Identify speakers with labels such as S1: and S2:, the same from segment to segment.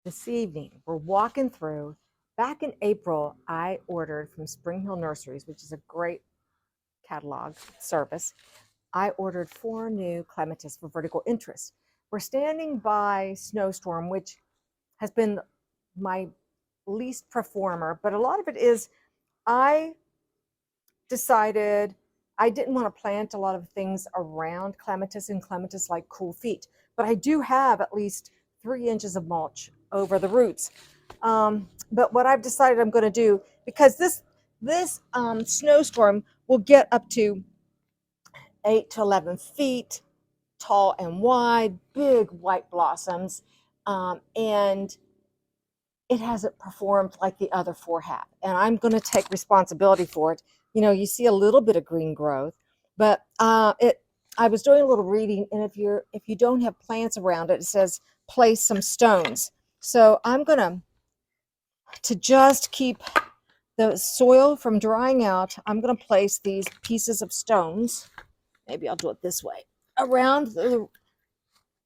S1: this evening. We're walking through. Back in April, I ordered from Spring Hill Nurseries, which is a great catalog service. I ordered 4 new clematis for vertical interest. We're standing by Snowstorm, which has been my least performer, but a lot of it is I decided I didn't want to plant a lot of things around clematis, and clematis like cool feet, but I do have at least 3 inches of mulch over the roots. But what I've decided I'm going to do, because this snowstorm will get up to 8 to 11 feet tall and wide, big white blossoms, and it hasn't performed like the other 4 have. And I'm going to take responsibility for it. You know, you see a little bit of green growth, but I was doing a little reading, and if you don't have plants around it, it says place some stones. So I'm going to just keep the soil from drying out. I'm going to place these pieces of stones. Maybe I'll do it this way around the,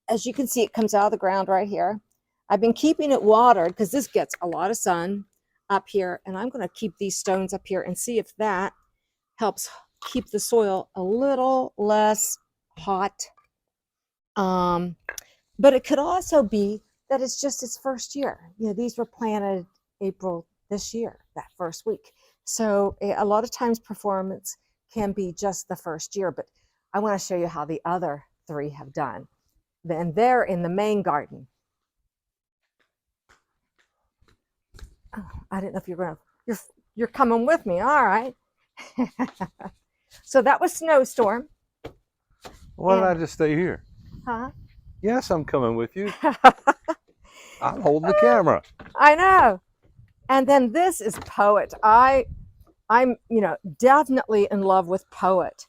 S1: as you can see, it comes out of the ground right here. I've been keeping it watered because this gets a lot of sun up here, and I'm going to keep these stones up here and see if that helps keep the soil a little less hot. But it could also be that it's just its first year. You know, these were planted April this year, that first week. So a lot of times performance can be just the first year, but I want to show you how the other 3 have done. And they're in the main garden. Oh, I didn't know if you're coming with me. All right. So that was Snowstorm.
S2: Why don't I just stay here?
S1: Huh?
S2: Yes, I'm coming with you. I'm holding the camera.
S1: I know. And then this is Poet. I'm definitely in love with Poet.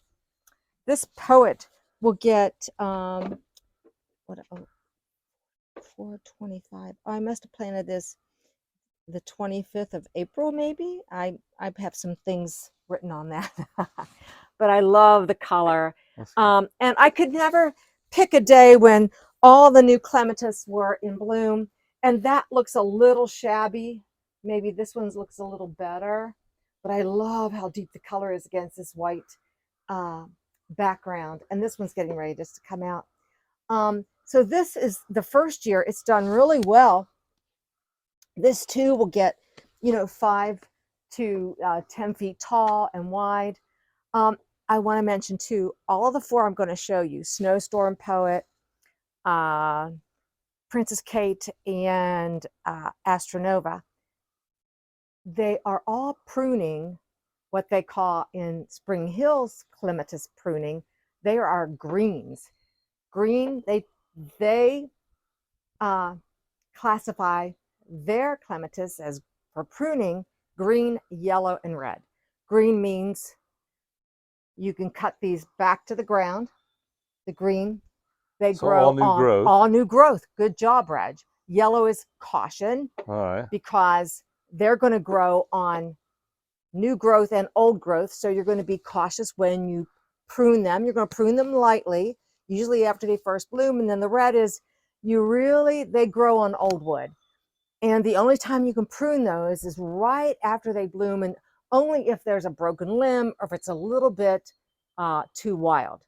S1: This Poet will get 425. I must have planted this the 25th of April, maybe. I have some things written on that, but I love the color. And I could never pick a day when all the new clematis were in bloom, and that looks a little shabby. Maybe this one looks a little better, but I love how deep the color is against this white background. And this one's getting ready just to come out. So this is the first year. It's done really well. This too will get, 5 to 10 feet tall and wide. I want to mention too, all of the 4 I'm going to show you, Snowstorm, Poet, Princess Kate, and Astronova, they are all pruning, what they call in Spring Hills clematis pruning. They are greens. Green, they classify their clematis as, for pruning, green, yellow, and red. Green means you can cut these back to the ground. The green, they grow
S2: all new
S1: on
S2: growth.
S1: All new growth. Good job, Reg. Yellow is caution.
S2: All right.
S1: Because they're going to grow on new growth and old growth. So you're going to be cautious when you prune them. You're going to prune them lightly, usually after they first bloom. And then the red is they grow on old wood. And the only time you can prune those is right after they bloom, and only if there's a broken limb or if it's a little bit too wild,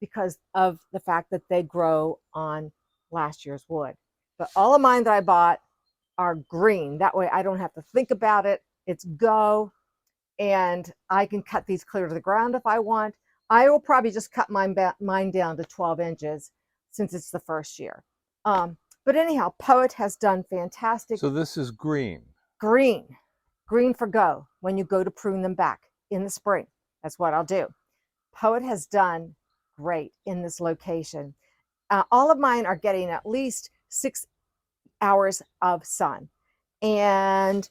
S1: because of the fact that they grow on last year's wood. But all of mine that I bought are green. That way I don't have to think about it. It's go. And I can cut these clear to the ground if I want. I will probably just cut mine down to 12 inches since it's the first year. But anyhow, Poet has done fantastic.
S2: So this is green.
S1: Green for go when you go to prune them back in the spring. That's what I'll do. Poet has done great in this location. All of mine are getting at least 6 hours of sun. And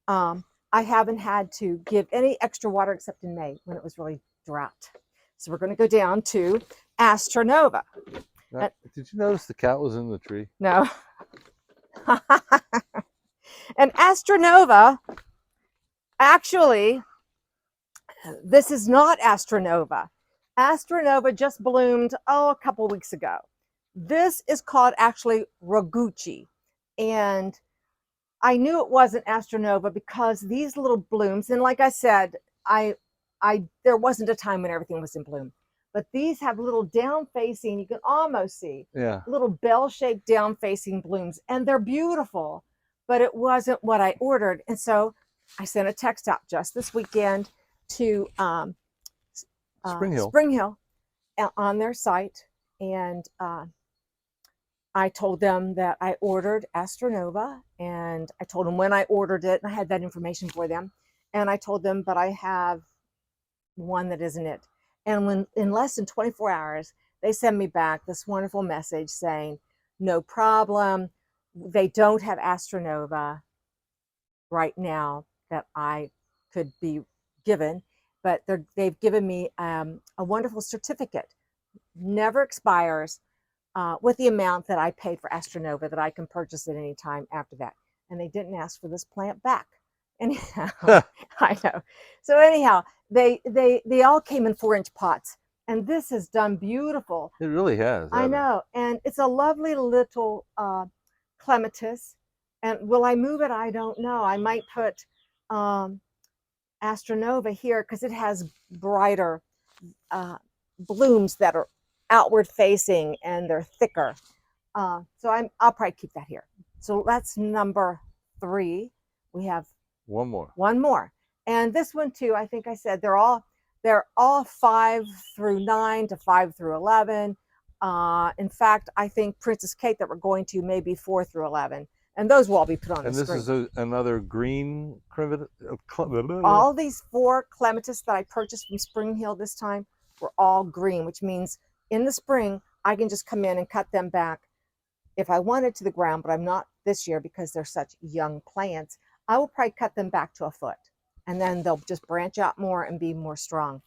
S1: I haven't had to give any extra water except in May when it was really drought. So we're going to go down to Astronova.
S2: Now, did you notice the cat was in the tree?
S1: No. And Astronova, actually, this is not Astronova. Astronova just bloomed, a couple weeks ago. This is called actually Roguchi. And I knew it wasn't Astronova because these little blooms, and like I said, there wasn't a time when everything was in bloom, but these have little down facing, you can almost see
S2: Yeah.
S1: little bell-shaped down facing blooms, and they're beautiful, but it wasn't what I ordered. And so I sent a text out just this weekend to
S2: Spring Hill.
S1: Spring Hill on their site, and I told them that I ordered Astronova, and I told them when I ordered it, and I had that information for them. And I told them, but I have one that isn't it. And when in less than 24 hours, they send me back this wonderful message saying, no problem. They don't have Astronova right now that I could be given, but they've given me a wonderful certificate, never expires, with the amount that I paid for Astronova, that I can purchase at any time after that. And they didn't ask for this plant back. Anyhow, I know. So anyhow, they all came in 4-inch pots, and this has done beautiful.
S2: It really has.
S1: I know, and it's a lovely little clematis. And will I move it? I don't know. I might put Astronova here because it has brighter blooms that are outward facing and they're thicker. So I'll probably keep that here. So that's number 3. We have
S2: one
S1: more, and this one too. I think I said they're all 5 through 9 to 5 through 11. In fact, I think Princess Kate that we're going to may be 4 through 11, and those will all be put on the screen.
S2: And this is another green clematis.
S1: All these 4 clematis that I purchased from Spring Hill this time were all green, which means in the spring I can just come in and cut them back if I wanted to the ground, but I'm not this year because they're such young plants. I will probably cut them back to a foot, and then they'll just branch out more and be more strong.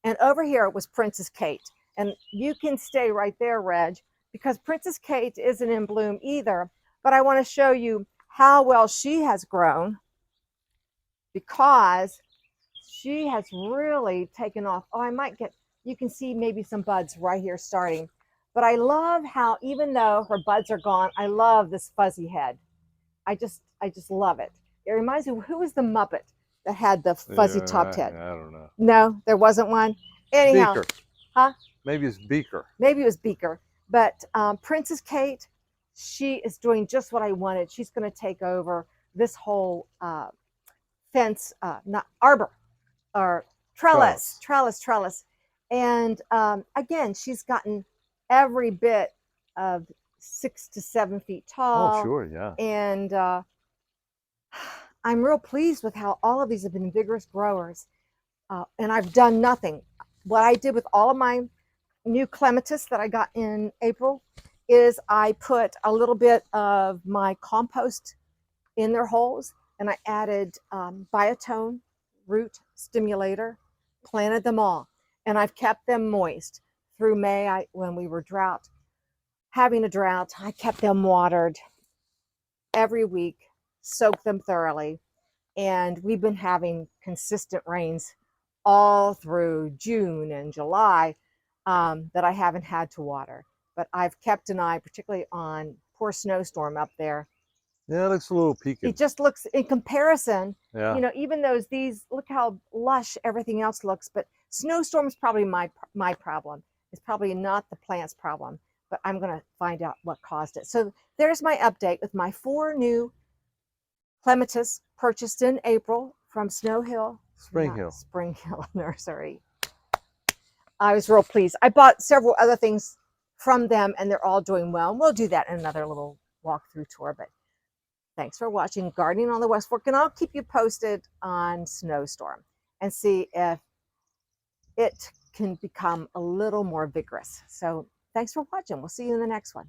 S1: And over here was Princess Kate, and you can stay right there, Reg, because Princess Kate isn't in bloom either, but I want to show you how well she has grown, because she has really taken off. Oh, I might get, you can see maybe some buds right here starting. But I love how, even though her buds are gone, I love this fuzzy head. I just love it. It reminds me, who was the Muppet that had the fuzzy topped head?
S2: I don't know.
S1: No, there wasn't one. Anyhow,
S2: Beaker.
S1: Huh?
S2: Maybe it's Beaker.
S1: Maybe it was Beaker. But Princess Kate, she is doing just what I wanted. She's going to take over this whole fence, not arbor, or trellis. And again, she's gotten every bit of 6 to 7 feet tall.
S2: Oh, sure, yeah.
S1: And I'm real pleased with how all of these have been vigorous growers. And I've done nothing. What I did with all of my new clematis that I got in April is I put a little bit of my compost in their holes, and I added biotone root stimulator, planted them all, and I've kept them moist through May. When we were having a drought, I kept them watered every week, soaked them thoroughly, and we've been having consistent rains all through June and July that I haven't had to water. But I've kept an eye, particularly on poor snowstorm up there.
S2: Yeah, it looks a little peaky.
S1: It just looks, in comparison,
S2: yeah.
S1: You know, even those, look how lush everything else looks, but snowstorm is probably my problem. It's probably not the plant's problem, but I'm going to find out what caused it. So there's my update with my 4 new clematis purchased in April from Spring Hill Nursery. I was real pleased. I bought several other things from them, and they're all doing well. And we'll do that in another little walkthrough tour. But thanks for watching Gardening on the West Fork, and I'll keep you posted on Snowstorm and see if it can become a little more vigorous. So thanks for watching. We'll see you in the next one.